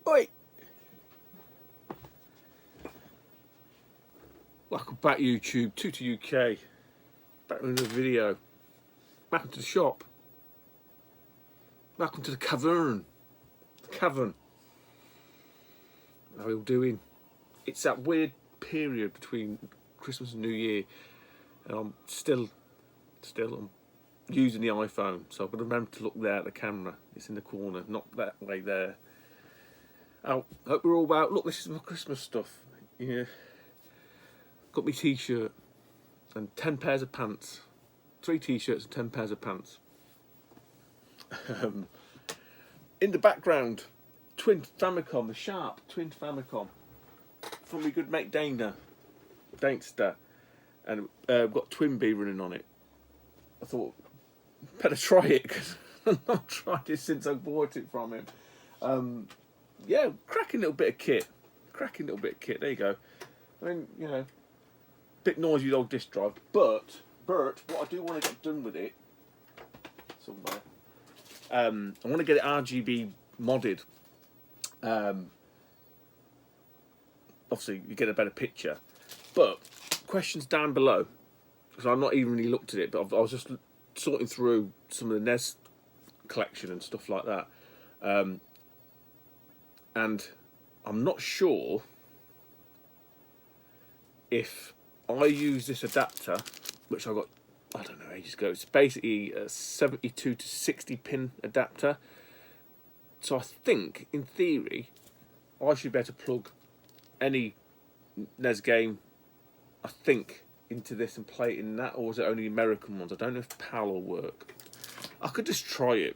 Oi! Welcome back, YouTube. Tutor UK. Back with another video. Welcome to the shop. Welcome to the cavern. The cavern. How are you all doing? It's that weird period between Christmas and New Year, and I'm still I'm using the iPhone, so I've got to remember to look there at the camera. It's in the corner, not that way there. I hope we're all about. Look, this is my Christmas stuff. Yeah. Got me t-shirt and 10 pairs of pants. 3 t-shirts and 10 pairs of pants. In the background, twin Famicom, the Sharp twin Famicom from my good mate Danester, and we've got Twin B running on it. I thought better try it because I've not tried it since I bought it from him. Yeah, cracking little bit of kit. There you go. I mean, you know, bit noisy with old disk drive, but what I do want to get done with it somewhere, I want to get it RGB modded. Obviously, you get a better picture. But questions down below, because I've not even really looked at it, but I was just sorting through some of the NES collection and stuff like that, and I'm not sure if I use this adapter, which I got, I don't know, ages ago. It's basically a 72 to 60 pin adapter. So I think, in theory, I should be able to plug any NES game, I think, into this and play it in that, or is it only American ones? I don't know if PAL will work. I could just try it.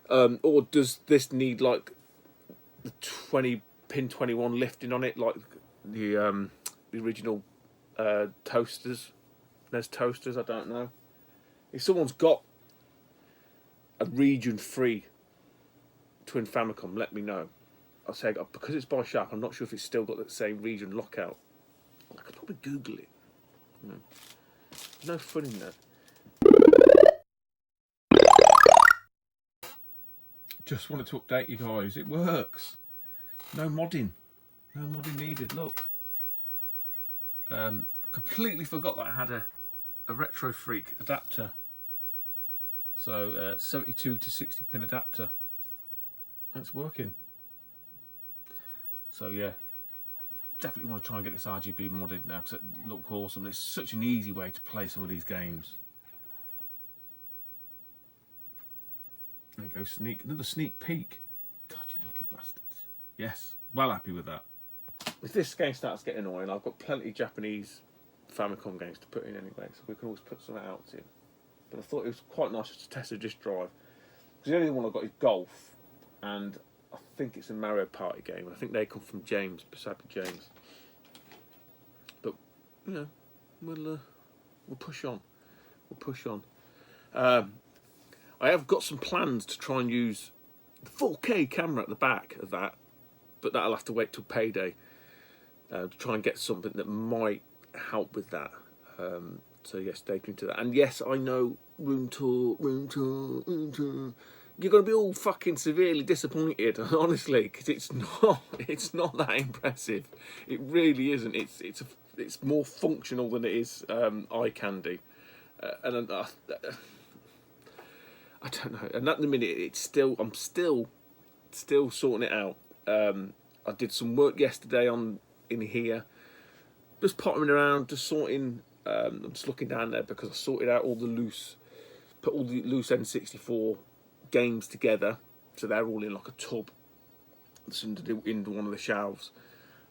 Or does this need like the 20 pin 21 lifting on it, like the original toasters, NES toasters? I don't know. If someone's got a region-free twin Famicom, let me know. I'll say, because it's by Sharp, I'm not sure if it's still got that same region lockout. I could probably Google it. You know. There's no fun in that. Just wanted to update you guys. It works. No modding. No modding needed. Look. Completely forgot that I had a Retro Freak adapter. So 72 to 60 pin adapter. It's working. So yeah, definitely want to try and get this RGB modded now because it looks awesome. It's such an easy way to play some of these games. There you go, another sneak peek. God, you lucky bastards. Yes, well happy with that. If this game starts getting annoying, I've got plenty of Japanese Famicom games to put in anyway, so we can always put some out in. But I thought it was quite nice just to test a disk drive. Because the only one I've got is Golf, and I think it's a Mario Party game. I think they come from James, Pacific James. But you know, we'll push on. We'll push on. I have got some plans to try and use the 4K camera at the back of that, but that'll have to wait till payday to try and get something that might help with that. So yes, stay tuned to that. And yes, I know room tour. You're going to be all fucking severely disappointed, honestly, because it's not that impressive. It really isn't. It's more functional than it is eye candy, and I don't know. And at the minute, I'm still sorting it out. I did some work yesterday in here, just pottering around, just sorting. I'm just looking down there because I sorted out put all the loose N64 games together, so they're all in like a tub that's into one of the shelves.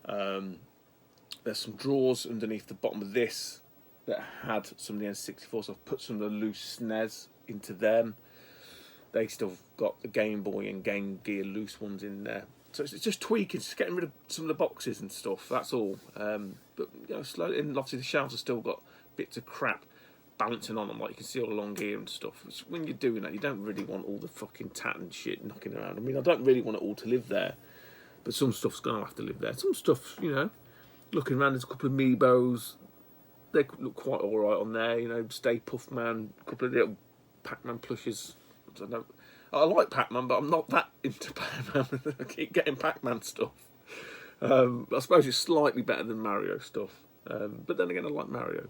There's some drawers underneath the bottom of this that had some of the N64, so I've put some of the loose SNES into them. They still got the Game Boy and Game Gear loose ones in there. So it's just tweaking, just getting rid of some of the boxes and stuff, that's all. But you know, slowly, and obviously the shelves have still got bits of crap balancing on them, like you can see all along here and stuff. When you're doing that, you don't really want all the fucking tat and shit knocking around. I mean, I don't really want it all to live there, but some stuff's going to have to live there. Some stuff, you know, looking around, there's a couple of Amiibos. They look quite alright on there, you know, Stay Puft Man, a couple of little Pac-Man plushes. I don't know. I like Pac-Man, but I'm not that into Pac-Man. I keep getting Pac-Man stuff. I suppose it's slightly better than Mario stuff. But then again, I like Mario.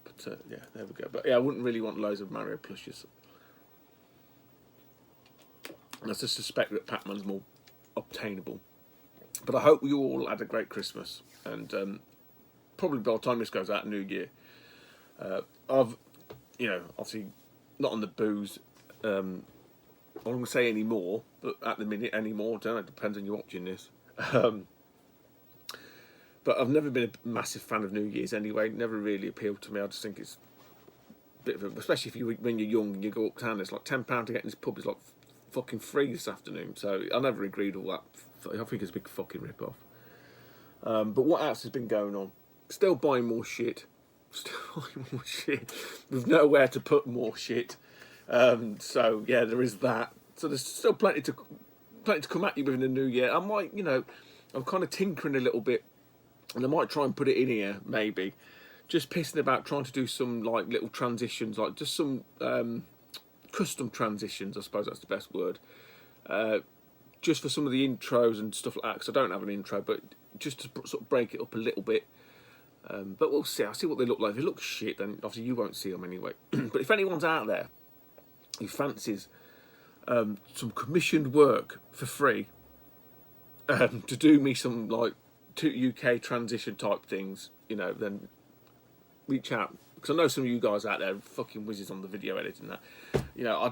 But yeah, there we go. But yeah, I wouldn't really want loads of Mario plushes. I just suspect that Pac-Man's more obtainable. But I hope you all had a great Christmas. And probably by the time this goes out, New Year. I've, you know, obviously not on the booze. I don't want to say any more, but at the minute anymore. Don't know, it depends on you watching this. But I've never been a massive fan of New Year's anyway. Never really appealed to me. I just think it's a bit of a, especially if you when you're young and you go uptown. It's like £10 to get in this pub. It's like fucking free this afternoon. So I never agreed with that. I think it's a big fucking rip off. But what else has been going on? Still buying more shit. Still buying more shit. With nowhere to put more shit. So yeah, there is that. So there's still plenty to come at you within the new year. I might, you know, I'm kind of tinkering a little bit, and I might try and put it in here maybe. Just pissing about trying to do some like little transitions, like just some custom transitions. I suppose that's the best word. Just for some of the intros and stuff like that, because I don't have an intro, but just to sort of break it up a little bit. But we'll see. I'll see what they look like. If they look shit, then obviously you won't see them anyway. But if anyone's out there who fancies some commissioned work for free to do me some like UK transition type things, you know, then reach out, because I know some of you guys out there are fucking whizzes on the video editing that. You know,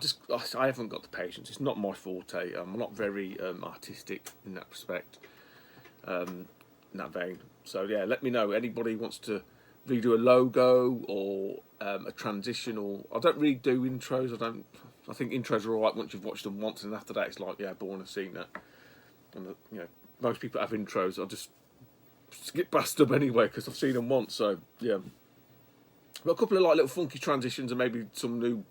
I haven't got the patience. It's not my forte. I'm not very artistic in that respect, in that vein. So yeah, let me know. Anybody wants to redo a logo or a transition, or I don't really do intros. I think intros are alright once you've watched them once, and after that it's like, yeah, boring, I've seen that. And you know, most people have intros. I'll just skip past them anyway because I've seen them once. So yeah, but a couple of like little funky transitions and maybe some new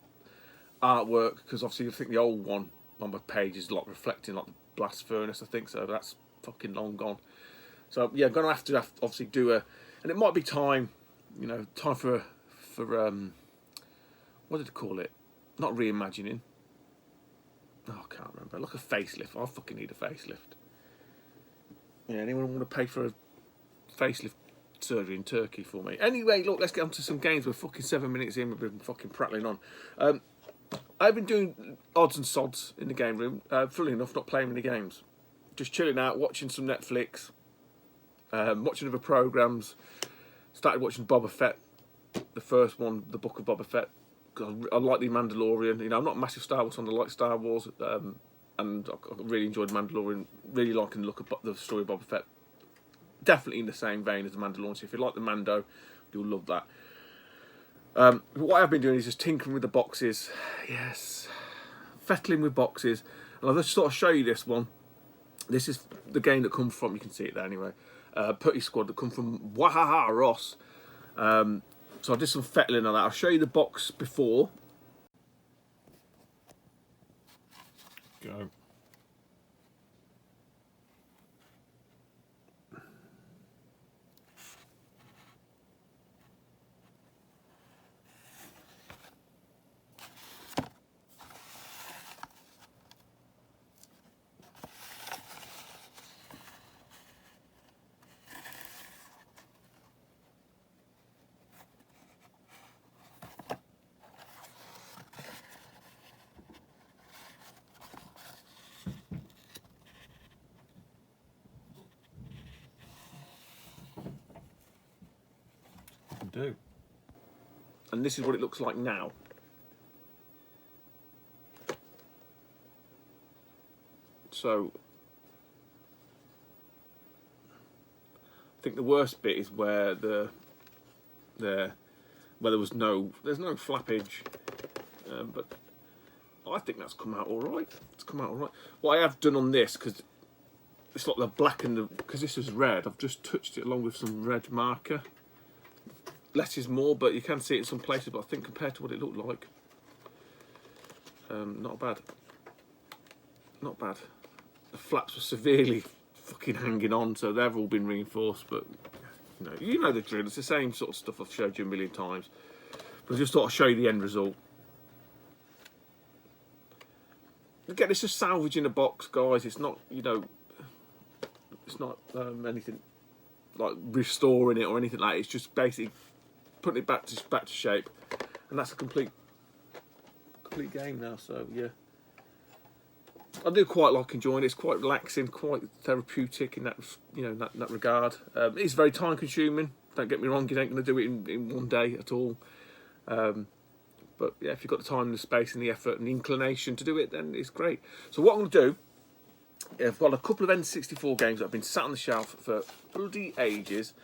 artwork, because obviously I think the old one on my page is like reflecting like the blast furnace, I think, so that's fucking long gone. So yeah, I'm gonna have to obviously do a, and it might be time, you know, time for what did they call it? Not reimagining. Oh, I can't remember. Like a facelift. I fucking need a facelift. Yeah, anyone want to pay for a facelift surgery in Turkey for me? Anyway, look, let's get on to some games. We're fucking 7 minutes in. We've been fucking prattling on. I've been doing odds and sods in the game room. Funnily enough, not playing any games. Just chilling out, watching some Netflix, watching other programmes. Started watching Boba Fett, the first one, the Book of Boba Fett. I like the Mandalorian. You know, I'm not a massive Star Wars fan. I like Star Wars, and I really enjoyed Mandalorian. Really liking the look of the story of Boba Fett. Definitely in the same vein as the Mandalorian. So if you like the Mando, you'll love that. What I've been doing is just tinkering with the boxes. Yes, fettling with boxes. And I'll just sort of show you this one. This is the game that comes from, you can see it there anyway, Putty Squad, that come from Wahaha Ross. So I did some fettling on that. I'll show you the box before. Go. Do. And this is what it looks like now. So I think the worst bit is where there was there's no flappage, but I think that's come out all right. It's come out all right. What I have done on this, because it's like the black and the, because this is red, I've just touched it along with some red marker. Less is more, but you can see it in some places, but I think compared to what it looked like, not bad. Not bad. The flaps were severely fucking hanging on, so they've all been reinforced, but you know the drill. It's the same sort of stuff I've showed you a million times. But I just thought I'd show you the end result. Again, it's just salvage in a box, guys. It's not, you know, it's not anything like restoring it or anything like that. It's just basically putting it back to shape, and that's a complete game now. So yeah, I do quite like enjoying it. It's quite relaxing, quite therapeutic in that, you know, in that regard. It's very time consuming. Don't get me wrong, you ain't going to do it in one day at all. But yeah, if you've got the time, the space, and the effort, and the inclination to do it, then it's great. So what I'm going to do, I've got a couple of N64 games that have been sat on the shelf for bloody ages.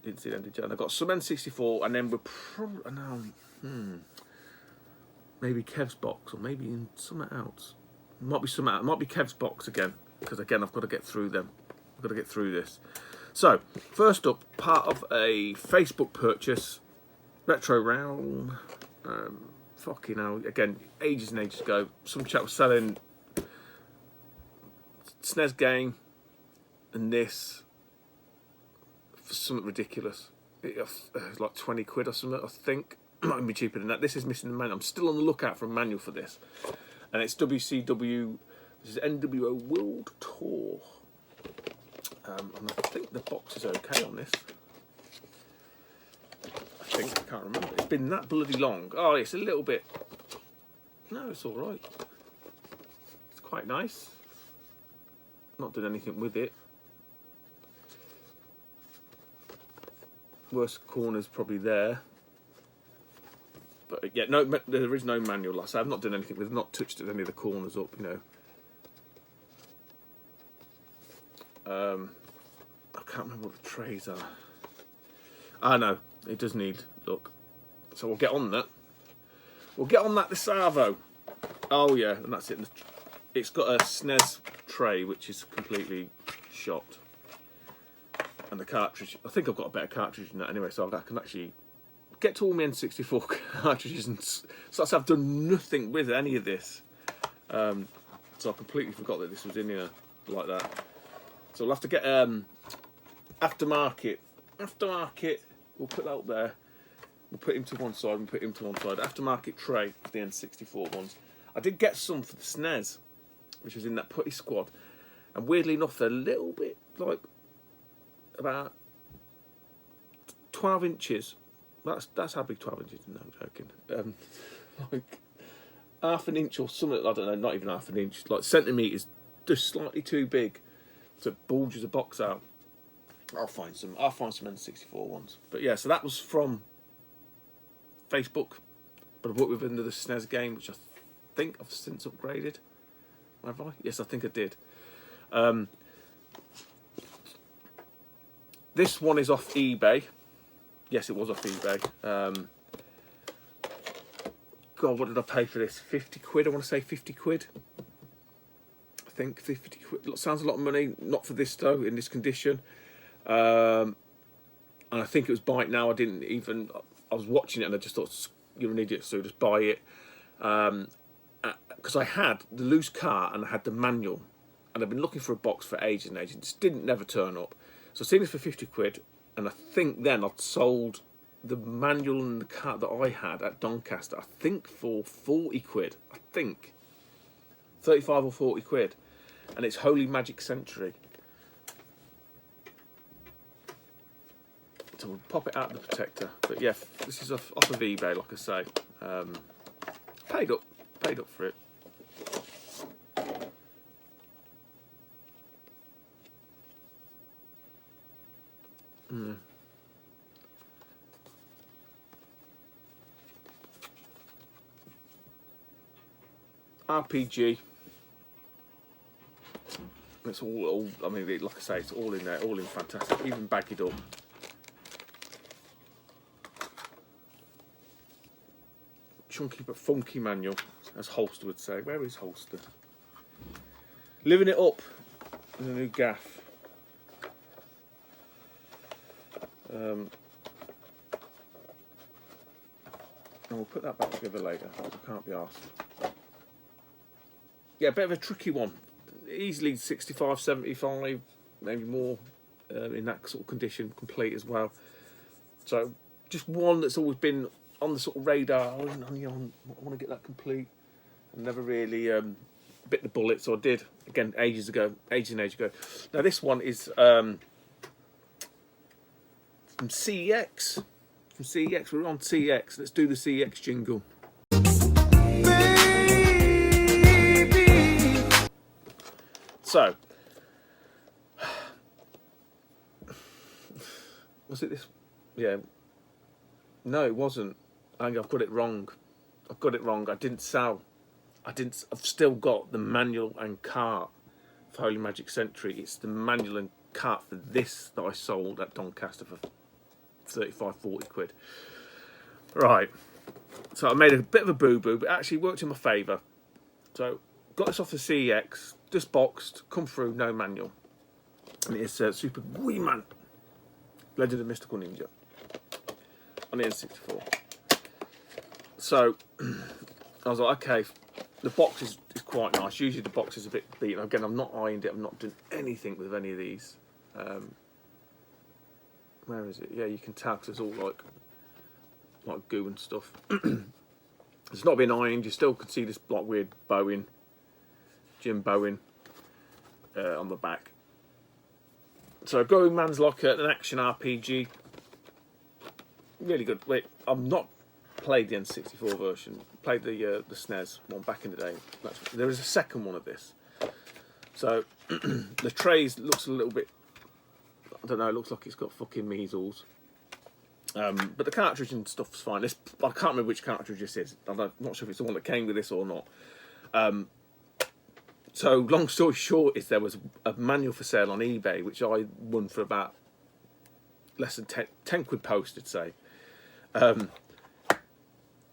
Didn't see them, did you? And I've got some N64, and then we're probably maybe Kev's box, or maybe in something else. Might be something else. Might be Kev's box again, because again I've got to get through them. I've got to get through this. So first up, part of a Facebook purchase, Retro Realm. Fucking hell, again, ages and ages ago, some chap was selling SNES game and this for something ridiculous. It was like 20 quid or something, I think. Might be cheaper than that. This is missing the manual. I'm still on the lookout for a manual for this. And it's WCW, this is NWO World Tour. And I think the box is okay on this. I can't remember. It's been that bloody long. Oh, it's a little bit. No, it's all right. It's quite nice. Not done anything with it. Worst corner's probably there. But yeah, no, there is no manual. Like I say, I've not done anything with it. Not touched any of the corners up, you know. I can't remember what the trays are. Ah, no. It does need, look. So we'll get on that. We'll get on that this Savo. Oh yeah, and that's it. It's got a SNES tray which is completely shot. And the cartridge, I think I've got a better cartridge than that anyway, so I can actually get to all my N64 cartridges, and so I've done nothing with any of this. So I completely forgot that this was in here like that. So we'll have to get aftermarket. We'll put that up there. We'll put him to one side and put him to one side. Aftermarket tray for the N64 ones. I did get some for the SNES, which was in that putty squad. And weirdly enough, they're a little bit like about 12 inches. That's how big 12 inches is. No, I'm joking. Like half an inch or something. I don't know. Not even half an inch. Like centimetres, just slightly too big to bulge the box out. I'll find some N64 ones. But yeah, so that was from Facebook. But I bought with under the SNES game, which I think I've since upgraded. Have I? Yes, I think I did. This one is off eBay. Yes, it was off eBay. God, what did I pay for this? 50 quid, I want to say 50 quid. I think 50 quid. Sounds a lot of money. Not for this though, in this condition. And I think it was buy it now. I was watching it and I just thought, you're an idiot, so just buy it. Because I had the loose cart and I had the manual, and I've been looking for a box for ages and ages. It just never turn up. So I've seen this for 50 quid, and I think then I'd sold the manual and the cart that I had at Doncaster, I think for 40 quid. I think 35 or 40 quid, and it's Holy Magic Century. So we'll pop it out of the protector. But yeah, this is off of eBay, like I say. Paid up for it. RPG. It's all. I mean, like I say, it's all in there, all in fantastic. Even bagged up. Chunky but funky manual, as Holster would say. Where is Holster? Living it up in a new gaff. And we'll put that back together later. I can't be arsed. Yeah, a bit of a tricky one. Easily 65, 75, maybe more in that sort of condition, complete as well. So just one that's always been on the sort of radar. I want to get that complete. I never really bit the bullet, so I did again ages and ages ago. Now this one is from CX. From CX, we're on CX. Let's do the CX jingle. Baby. So, was it this? Yeah. No, it wasn't. I think I've got it wrong. I didn't sell. I've still got the manual and cart for Holy Magic Century. It's the manual and cart for this that I sold at Doncaster for 35, 40 quid. Right. So I made a bit of a boo-boo, but it actually worked in my favour. So got this off the CEX, just boxed, come through, no manual. And it's Super Wee Man, Legend of Mystical Ninja on the N64. So I was like, okay, the box is quite nice. Usually the box is a bit beaten. Again, I've not ironed it. I'm not doing anything with any of these. Where is it? Yeah, you can tell because it's all like goo and stuff. It's not been ironed. You still can see this like weird bowing, Jim Bowen on the back. So Going Man's like an action RPG. Really good. Wait, I've not played the N64 version. Played the SNES one back in the day. There is a second one of this. So the trays looks a little bit, I don't know, it looks like it's got fucking measles. But the cartridge and stuff's fine. I can't remember which cartridge this is. I'm not sure if it's the one that came with this or not. So long story short is there was a manual for sale on eBay, which I won for about less than 10 quid posted, say.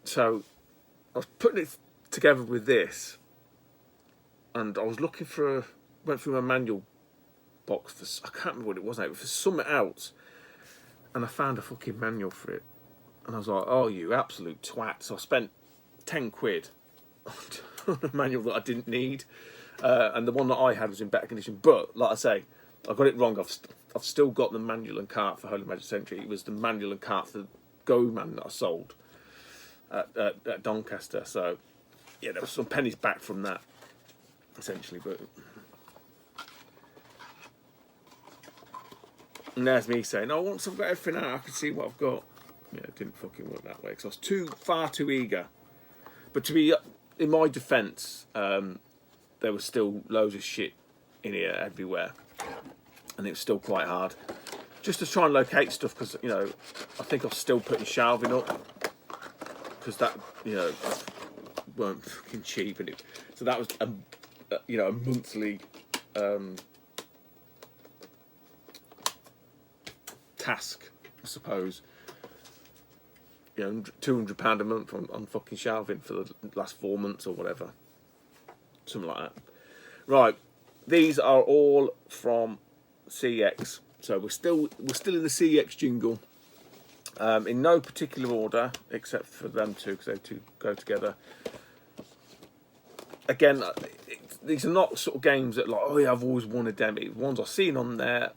So I was putting it together with this, and I was looking went through my manual box for, I can't remember what it was now, but for something else, and I found a fucking manual for it, and I was like, oh, you absolute twat. So I spent 10 quid on a manual that I didn't need, and the one that I had was in better condition, but like I say, I got it wrong. I've still got the manual and cart for Holy Magic Century. It was the manual and cart for Go Man that I sold at Doncaster. So yeah, there was some pennies back from that, essentially. But and there's me saying, oh, once I've got everything out, I can see what I've got. Yeah, it didn't fucking work that way because I was far too eager. But to be in my defence, there was still loads of shit in here everywhere, and it was still quite hard just to try and locate stuff, because you know I think I was still putting shelving up because that, you know, weren't fucking cheap, and so that was a monthly task, I suppose. You know, £200 a month on fucking shelving for the last 4 months or whatever, something like that. Right, these are all from CX, so we're still in the CX jingle, in no particular order except for them two, because they two go together. Again, these are not sort of games that like, oh yeah, I've always wanted them. It's ones I've seen on there,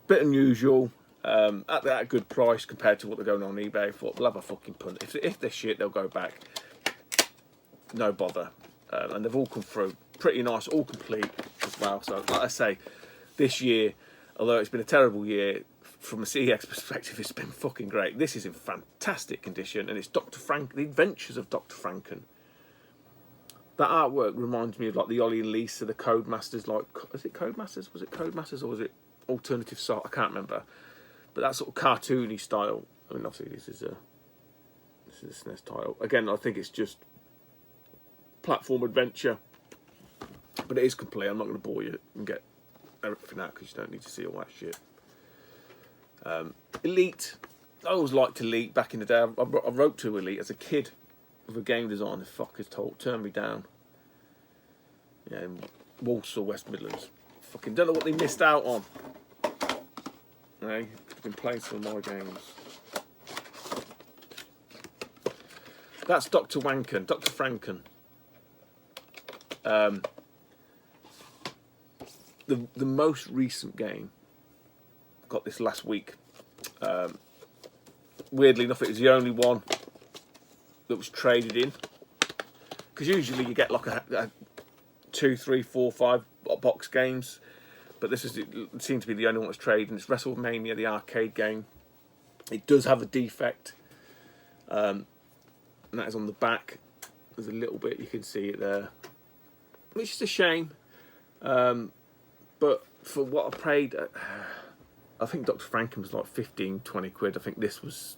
bit unusual, at that good price compared to what they're going on eBay. I thought they'll have a fucking punt. If they're shit, they'll go back. No bother. And they've all come through pretty nice, all complete as well. So like I say, this year, although it's been a terrible year, from a CX perspective, it's been fucking great. This is in fantastic condition, and it's The Adventures of Dr. Franken. That artwork reminds me of like the Ollie and Lisa, the Codemasters. Like, is it Codemasters? Was it Codemasters or was it Alternative Sort? I can't remember. But that sort of cartoony style. I mean, obviously this is a SNES title. Again, I think it's just platform adventure, but it is complete. I'm not going to bore you and get everything out because you don't need to see all that shit. Elite. I always liked Elite back in the day. I wrote to Elite as a kid with a game designer. Fuckers turned me down. Yeah, in Walsall, West Midlands. Fucking don't know what they missed out on. I've been playing some of my games. That's Dr. Franken. The most recent game, got this last week. Weirdly enough, it was the only one that was traded in. because usually you get like a 2, 3, 4, 5 box games, but this seems to be the only one that's trading. It's WrestleMania, the arcade game. It does have a defect, and that is on the back. There's a little bit, you can see it there, which is a shame. But for what I paid, I think Dr. Franken was like 15, 20 quid. I think this was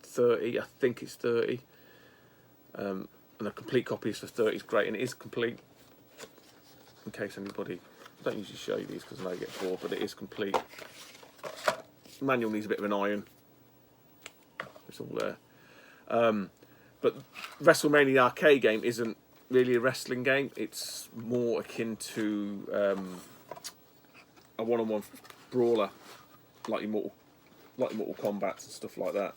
30. I think it's 30. And a complete copy is for 30. It's great, and it is complete. In case anybody, I don't usually show you these because I know you get bored, but it is complete. The manual needs a bit of an iron. It's all there. But WrestleMania the arcade game isn't really a wrestling game. It's more akin to a one-on-one brawler, like Mortal Kombat and stuff like that.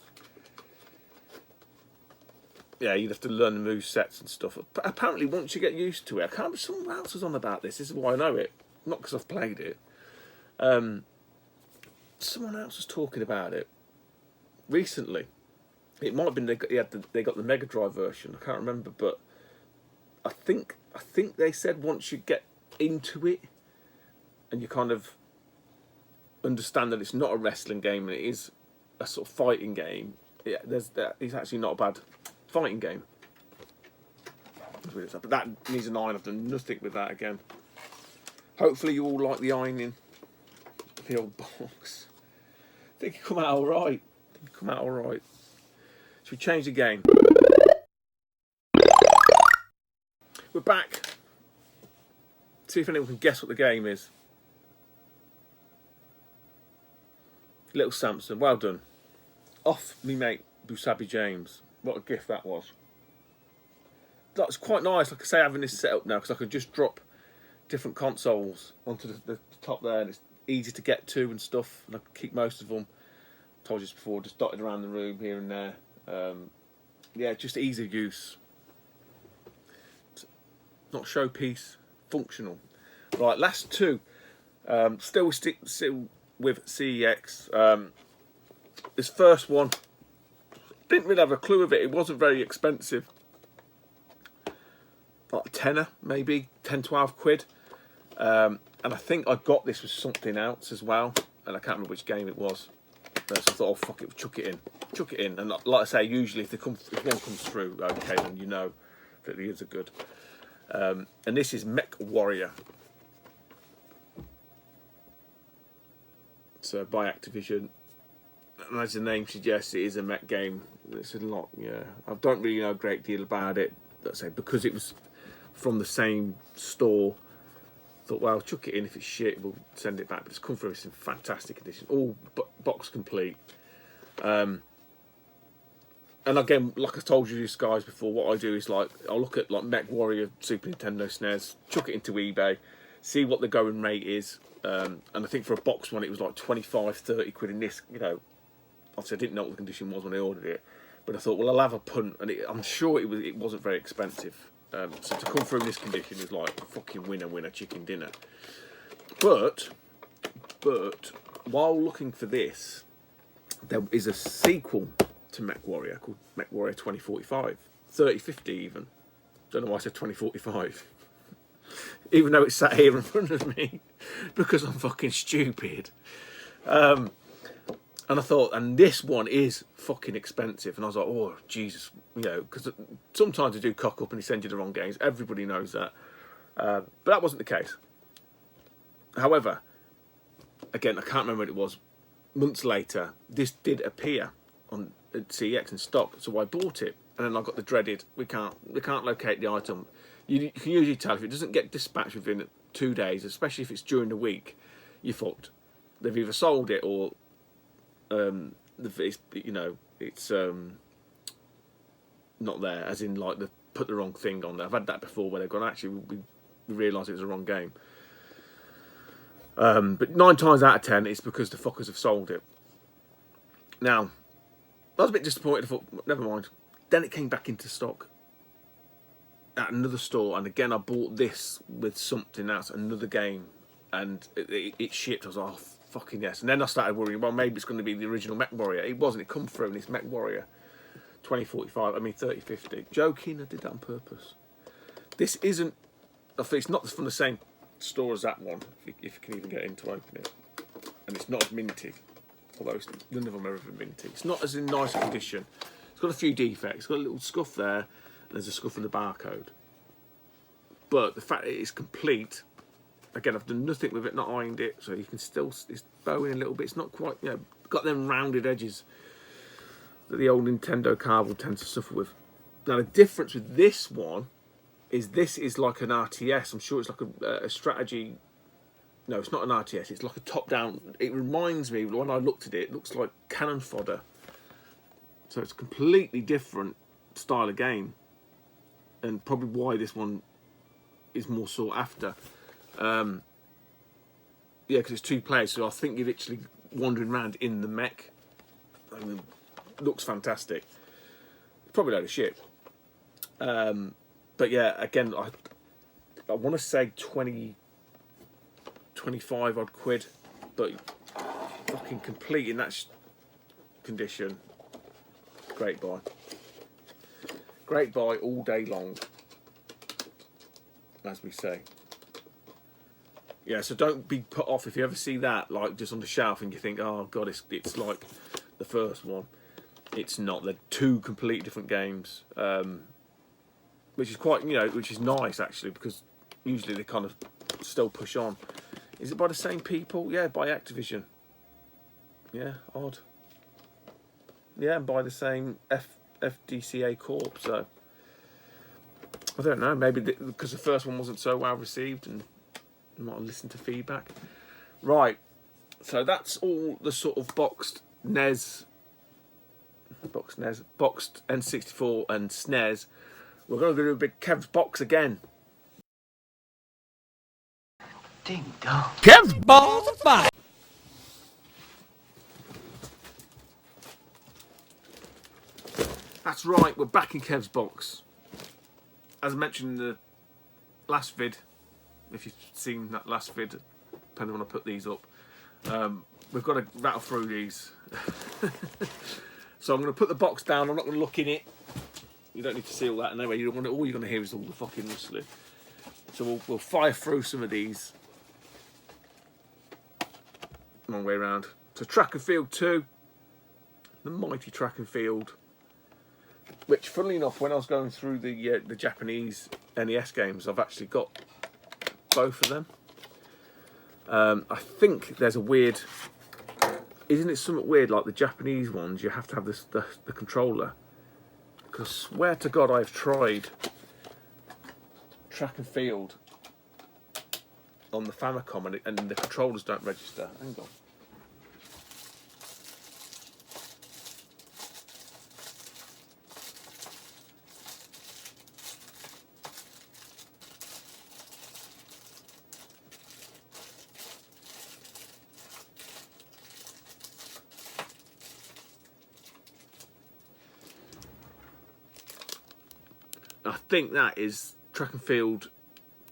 Yeah, you'd have to learn the move sets and stuff. But apparently, once you get used to it, I can't remember, someone else was on about this. This is why I know it, not because I've played it. Someone else was talking about it recently. It might have been they got the Mega Drive version. I can't remember, but I think they said once you get into it and you kind of understand that it's not a wrestling game and it is a sort of fighting game. Yeah, it's actually not a bad fighting game. But that needs an iron. I've done nothing with that again. Hopefully you all like the ironing of the old box. I think it come out alright. Should we change the game? We're back. See if anyone can guess what the game is. Little Samson, well done. Off me mate Busabi James. What a gift that was. That's quite nice, like I say, having this set up now, because I can just drop different consoles onto the top there, and it's easy to get to and stuff, and I can keep most of them. I told you this before, just dotted around the room here and there. Yeah, just ease of use. Not showpiece, functional. Right, last two. Still with CEX. This first one, didn't really have a clue of it. It wasn't very expensive. Like a tenner, maybe 10, 12 quid. And I think I got this with something else as well, and I can't remember which game it was. So I thought, oh fuck it, chuck it in. And like I say, usually if one comes through, okay, then you know that the others are good. And this is MechWarrior. It's by Activision. And as the name suggests, it is a mech game. It's a lot, yeah. I don't really know a great deal about it. Let's say because it was from the same store. Thought, well, chuck it in. If it's shit, we'll send it back. But it's come through in fantastic condition, all box complete. And again, like I told you guys before, what I do is like I'll look at like MechWarrior Super Nintendo SNES, chuck it into eBay, see what the going rate is. And I think for a box one, it was like 25, 30 quid in this. You know, obviously I didn't know what the condition was when I ordered it, but I thought, well, I'll have a punt, and I'm sure it wasn't very expensive. So to come through in this condition is like a fucking winner chicken dinner. But while looking for this, there is a sequel to MechWarrior called MechWarrior 2045, 3050 even. Don't know why I said 2045. Even though it's sat here in front of me, because I'm fucking stupid. And I thought, and this one is fucking expensive. And I was like, oh, Jesus. You know, because sometimes they do cock up and they send you the wrong games. Everybody knows that. But that wasn't the case. However, again, I can't remember what it was. Months later, this did appear on CEX in stock. So I bought it. And then I got the dreaded, we can't locate the item. You can usually tell if it doesn't get dispatched within 2 days, especially if it's during the week, you're fucked. They've either sold it or it's not there, as in like they put the wrong thing on there. I've had that before where they've gone, actually we realised it was the wrong game. But 9 times out of 10 it's because the fuckers have sold it. Now, I was a bit disappointed. I thought, never mind. Then it came back into stock at another store, and again I bought this with something else, another game, and it shipped. I was like, oh fucking yes. And then I started worrying, well, maybe it's going to be the original MechWarrior. It wasn't. It come through and it's MechWarrior 2045. I mean 3050. Joking, I did that on purpose. This isn't. I think it's not from the same store as that one, if you can even get in to open it. And it's not as minty, although none of them are ever minty. It's not as in nice condition. It's got a few defects. It's got a little scuff there, and there's a scuff in the barcode. But the fact that it's complete, again, I've done nothing with it, not ironed it, so you can still, it's bowing a little bit. It's not quite, you know, got them rounded edges that the old Nintendo card will tend to suffer with. Now the difference with this one is this is like an RTS. I'm sure it's like a strategy. No, it's not an RTS. It's like a top-down. It reminds me, when I looked at it, it looks like cannon fodder. So it's a completely different style of game, and probably why this one is more sought after. Yeah, because it's 2 players, so I think you're literally wandering around in the mech. I mean, it looks fantastic. It's probably a load of shit. But yeah, again, I want to say 20, 25 odd quid, but fucking complete in that condition. Great buy. Great buy all day long, as we say. Yeah, so don't be put off if you ever see that, like, just on the shelf and you think, oh god, it's like the first one. It's not. They're 2 completely different games, which is quite, you know, which is nice actually, because usually they kind of still push on. Is it by the same people? Yeah, by Activision. Yeah, odd. Yeah, and by the same FDCA Corp. So I don't know. Maybe because the first one wasn't so well received, and you might have listened to feedback. Right. So that's all the sort of boxed N64 and SNES. We're going to do a big Kev's box again. Ding dong. Kev's balls of fire. That's right, we're back in Kev's box. As I mentioned in the last vid, if you've seen that last vid, depending on when I put these up, we've got to rattle through these. So I'm going to put the box down, I'm not going to look in it. You don't need to see all that anyway. All you're going to hear is all the fucking rustling. So we'll fire through some of these. Long way around. So Track and Field 2, the mighty Track and Field, which, funnily enough, when I was going through the Japanese NES games, I've actually got both of them. I think there's a weird, isn't it something weird, like the Japanese ones, you have to have the controller. Because I swear to God, I've tried Track and Field on the Famicom and the controllers don't register. Hang on. I think that is Track and Field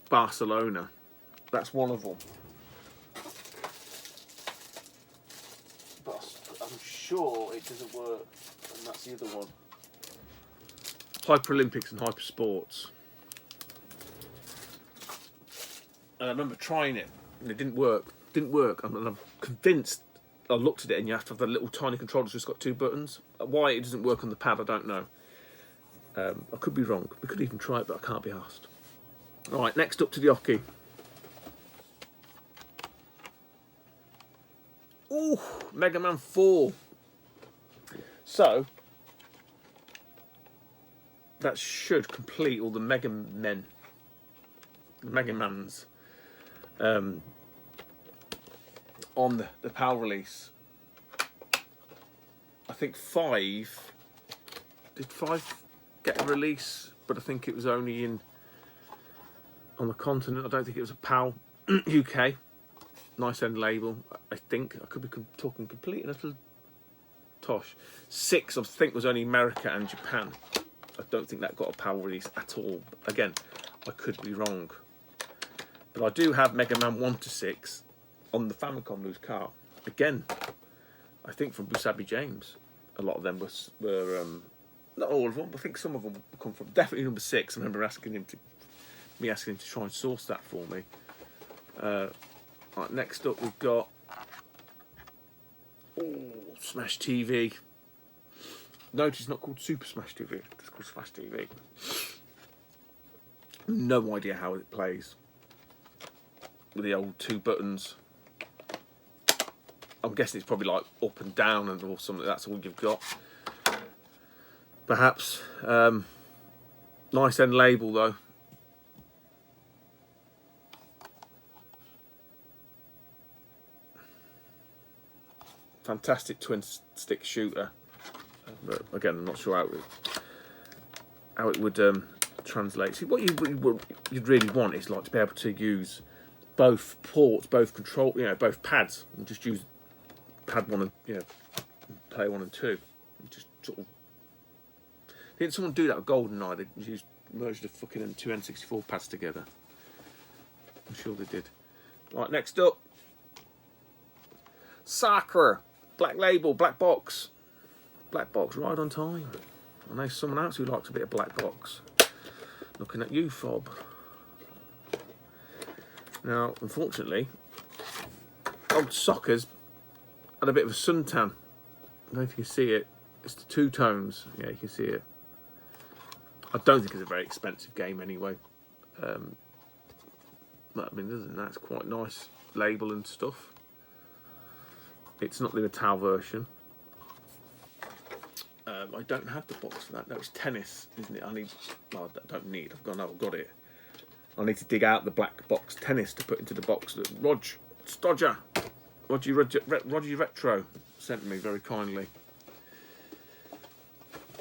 Barcelona. That's one of them. But I'm sure it doesn't work, and that's the other one. Hyper Olympics and Hyper Sports. And I remember trying it, and it didn't work. Didn't work, and I'm convinced. I looked at it, and you have to have the little tiny controller that's just got 2 buttons. Why it doesn't work on the pad, I don't know. I could be wrong. We could even try it, but I can't be asked. All right, next up to the hockey. Ooh, Mega Man 4. So that should complete all the Mega Mans on the PAL release. I think 5. Did 5 get a release? But I think it was only on the continent. I don't think it was a PAL UK. Nice end label. I think I could be talking complete and utter tosh. 6 I think was only America and Japan. I don't think that got a PAL release at all. Again, I could be wrong. But I do have Mega Man 1 to 6 on the Famicom loose car. Again, I think from Busabi James. A lot of them were Not all of them, I think some of them come from. Definitely number 6. I remember asking him to try and source that for me. Right, next up we've got Smash TV. Notice it's not called Super Smash TV. It's called Smash TV. No idea how it plays with the old 2 buttons. I'm guessing it's probably like up and down or something. That's all you've got. Perhaps. Nice end label though. Fantastic twin stick shooter. But again, I'm not sure how it would translate. See, what you'd really want is like to be able to use both ports, both control, both pads, and just use pad 1 and play 1 and 2. And just sort of. Didn't someone do that with GoldenEye? They merged the fucking 2 N64 pads together. I'm sure they did. Right, next up, Sakura, Black Label, Black Box. Black Box, right on time. I know someone else who likes a bit of Black Box. Looking at you, Fob. Now, unfortunately, old Soccer's had a bit of a suntan. I don't know if you can see it. It's the 2 tones. Yeah, you can see it. I don't think it's a very expensive game anyway. But I mean, isn't that? It's quite nice label and stuff. It's not the metal version. I don't have the box for that. No, it's tennis, isn't it? I don't need. I've got it. I need to dig out the black box tennis to put into the box that Roger Retro sent me very kindly.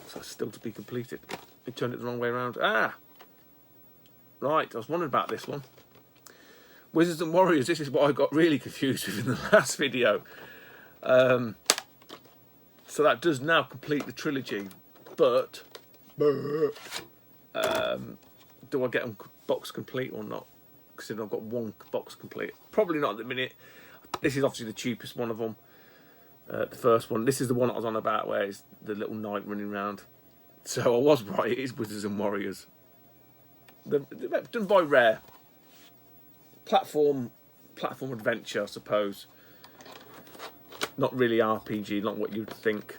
So it's still to be completed. He turned it the wrong way around. Ah! Right, I was wondering about this one. Wizards and Warriors, this is what I got really confused with in the last video. So that does now complete the trilogy, but do I get them box complete or not? Because I've got 1 box complete. Probably not at the minute. This is obviously the cheapest one of them. The first one. This is the one I was on about where it's the little knight running around. So I was right, it is Wizards and Warriors. They're done by Rare. Platform adventure, I suppose. Not really RPG, not what you'd think.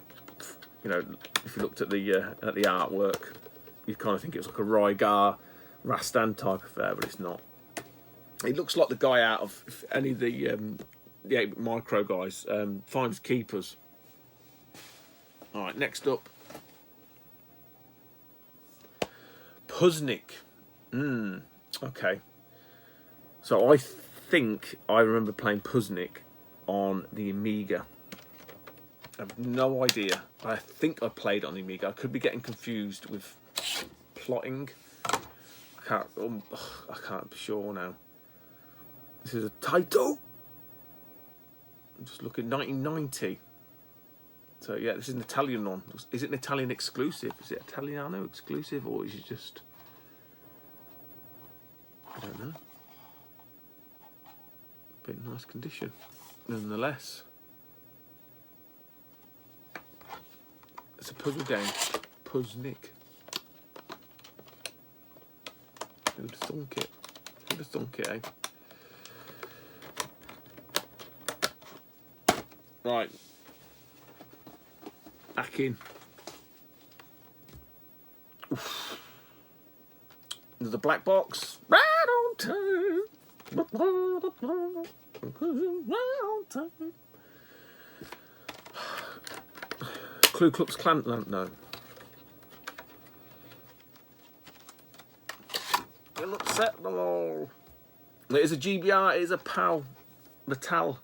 If you looked at the artwork, you'd kind of think it was like a Rygar, Rastan type affair, but it's not. It looks like the guy out of any of the 8-bit Micro guys, Finders Keepers. All right, next up, Puzznik. Okay. So I think I remember playing Puzznik on the Amiga. I have no idea. I think I played on the Amiga. I could be getting confused with plotting. I can't be sure now. This is a title. I'm just looking, 1990. So yeah, this is an Italian one. Is it an Italian exclusive? Is it Italiano exclusive, or is it just? I don't know. But in nice condition, nonetheless. It's a puzzle game. Puzznik. Who'd have thunk it? Who'd have thunk it, eh? Right. Back in. Oof. There's a black box. Right on time. Ku Klux Klan, no. You'll upset them all. It is a GBR, it is a PAL Metal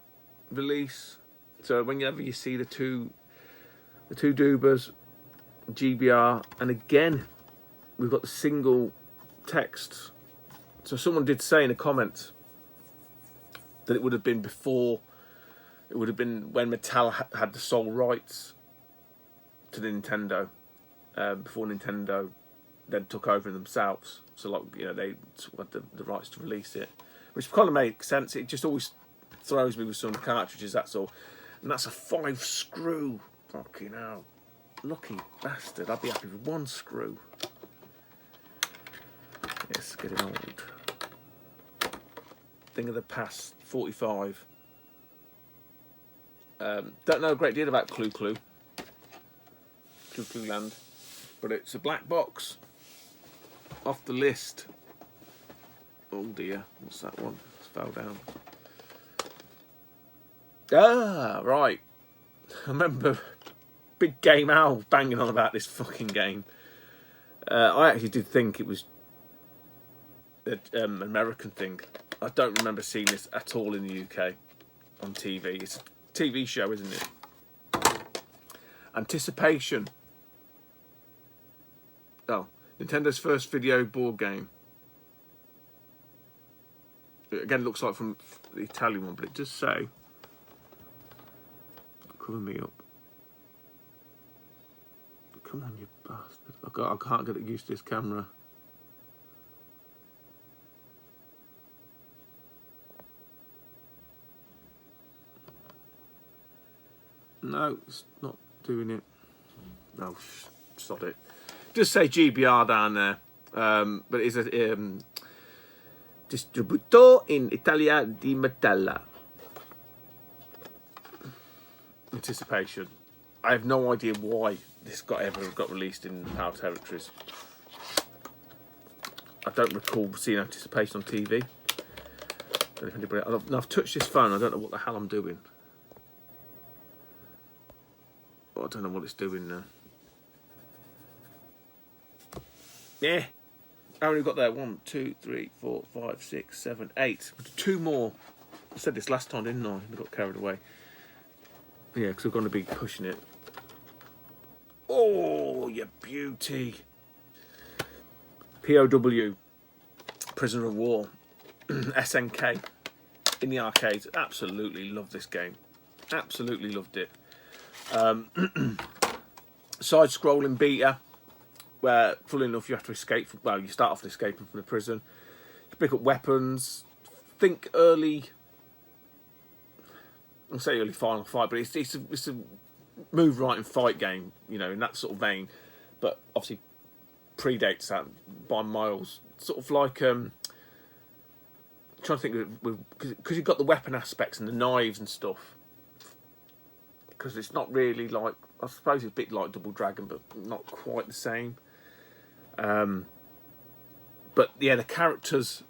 release. So whenever you see the two Dubas, GBR, and again, we've got the single text. So someone did say in the comments that it would have been before, it would have been when Mattel had the sole rights to the Nintendo, before Nintendo then took over themselves. So like, you know, they had the rights to release it, which kind of makes sense. It just always throws me with some cartridges, that's all. And that's a 5-screw, fucking hell. Lucky bastard. I'd be happy with one screw. It's getting old. Thing of the past, 45. Don't know a great deal about Clue Clue Land, but it's a black box. Off the list. Oh dear, what's that one? It's fell down. Ah, right. I remember Big Game Owl banging on about this fucking game. I actually did think it was an American thing. I don't remember seeing this at all in the UK on TV. It's a TV show, isn't it? Anticipation. Oh, Nintendo's first video board game. It again looks like from the Italian one, but it does say. Cover me up. Come on, you bastard. I can't get used to this camera. No, it's not doing it. No, sod it. Just say GBR down there. But it's a distributor in Italia di Matella. Anticipation. I have no idea why this ever got released in the Power Territories. I don't recall seeing Anticipation on TV. I've touched this phone. I don't know what the hell I'm doing. Oh, I don't know what it's doing now. Yeah. How many got there? 1, 2, 3, 4, 5, 6, 7, 8. 2 more. I said this last time, didn't I? I got carried away. Yeah, because we're going to be pushing it. Oh, you beauty. POW. Prisoner of War. SNK. In the arcades. Absolutely loved this game. Absolutely loved it. Side-scrolling beater, where, funnily enough, you have to escape from, well, you start off escaping from the prison. You pick up weapons. Think early. I'll say early Final Fight, but it's a move right and fight game, you know, in that sort of vein. But obviously predates that by miles. Sort of like trying to think because you've got the weapon aspects and the knives and stuff. Because it's not really like, I suppose it's a bit like Double Dragon, but not quite the same. But yeah, the characters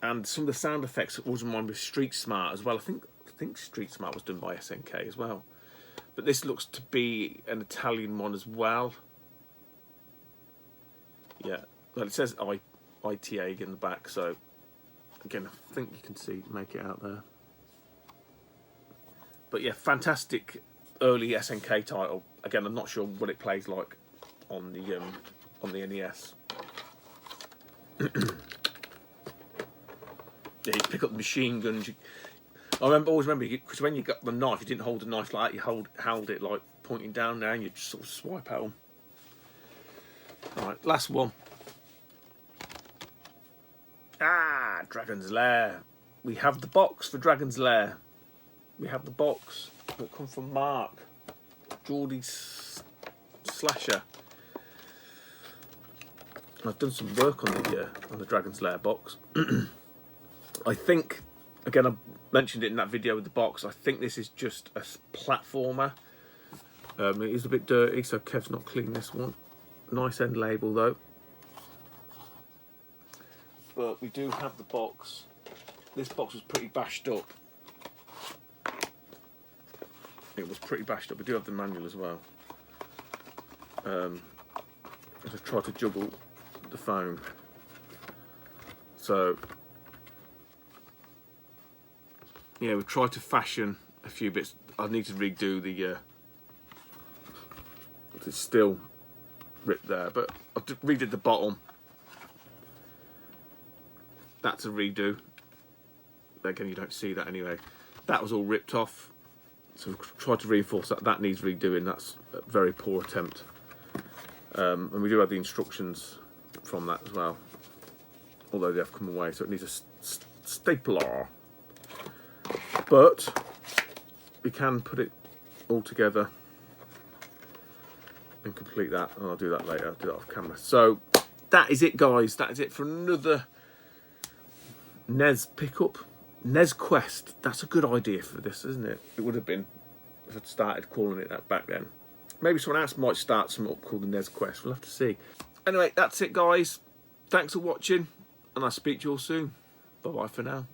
and some of the sound effects always remind me of Street Smart as well. I think Street Smart was done by SNK as well. But this looks to be an Italian one as well. Yeah, well, it says ITA in the back, so again, I think you can make it out there. But yeah, fantastic early SNK title. Again, I'm not sure what it plays like on the NES. Yeah, you pick up the machine guns. I always remember because when you got the knife, you didn't hold the knife like that. You held it like pointing down now, and you just sort of swipe at them. All right, last one. Ah, Dragon's Lair. We have the box for Dragon's Lair. We have the box that come from Mark, Geordie's Slasher. I've done some work on the Dragon's Lair box. I think, again, I mentioned it in that video with the box. I think this is just a platformer. It is a bit dirty, so Kev's not cleaned this one. Nice end label though. But we do have the box. This box was pretty bashed up. It was pretty bashed up. We do have the manual as well. I just tried to juggle the phone. So yeah, we tried to fashion a few bits. I need to redo the. It's still ripped there, but I redid the bottom. That's a redo. Again, you don't see that anyway. That was all ripped off. So we've tried to reinforce that. That needs redoing. That's a very poor attempt. And we do have the instructions from that as well. Although they have come away, so it needs a stapler. But we can put it all together and complete that, and I'll do that later. I'll do that off camera. So that is it, guys. That is it for another NES pickup. NES Quest. That's a good idea for this, isn't it? It would have been if I'd started calling it that back then. Maybe someone else might start something up called the NES Quest. We'll have to see. Anyway, that's it, guys. Thanks for watching, and I'll speak to you all soon. Bye-bye for now.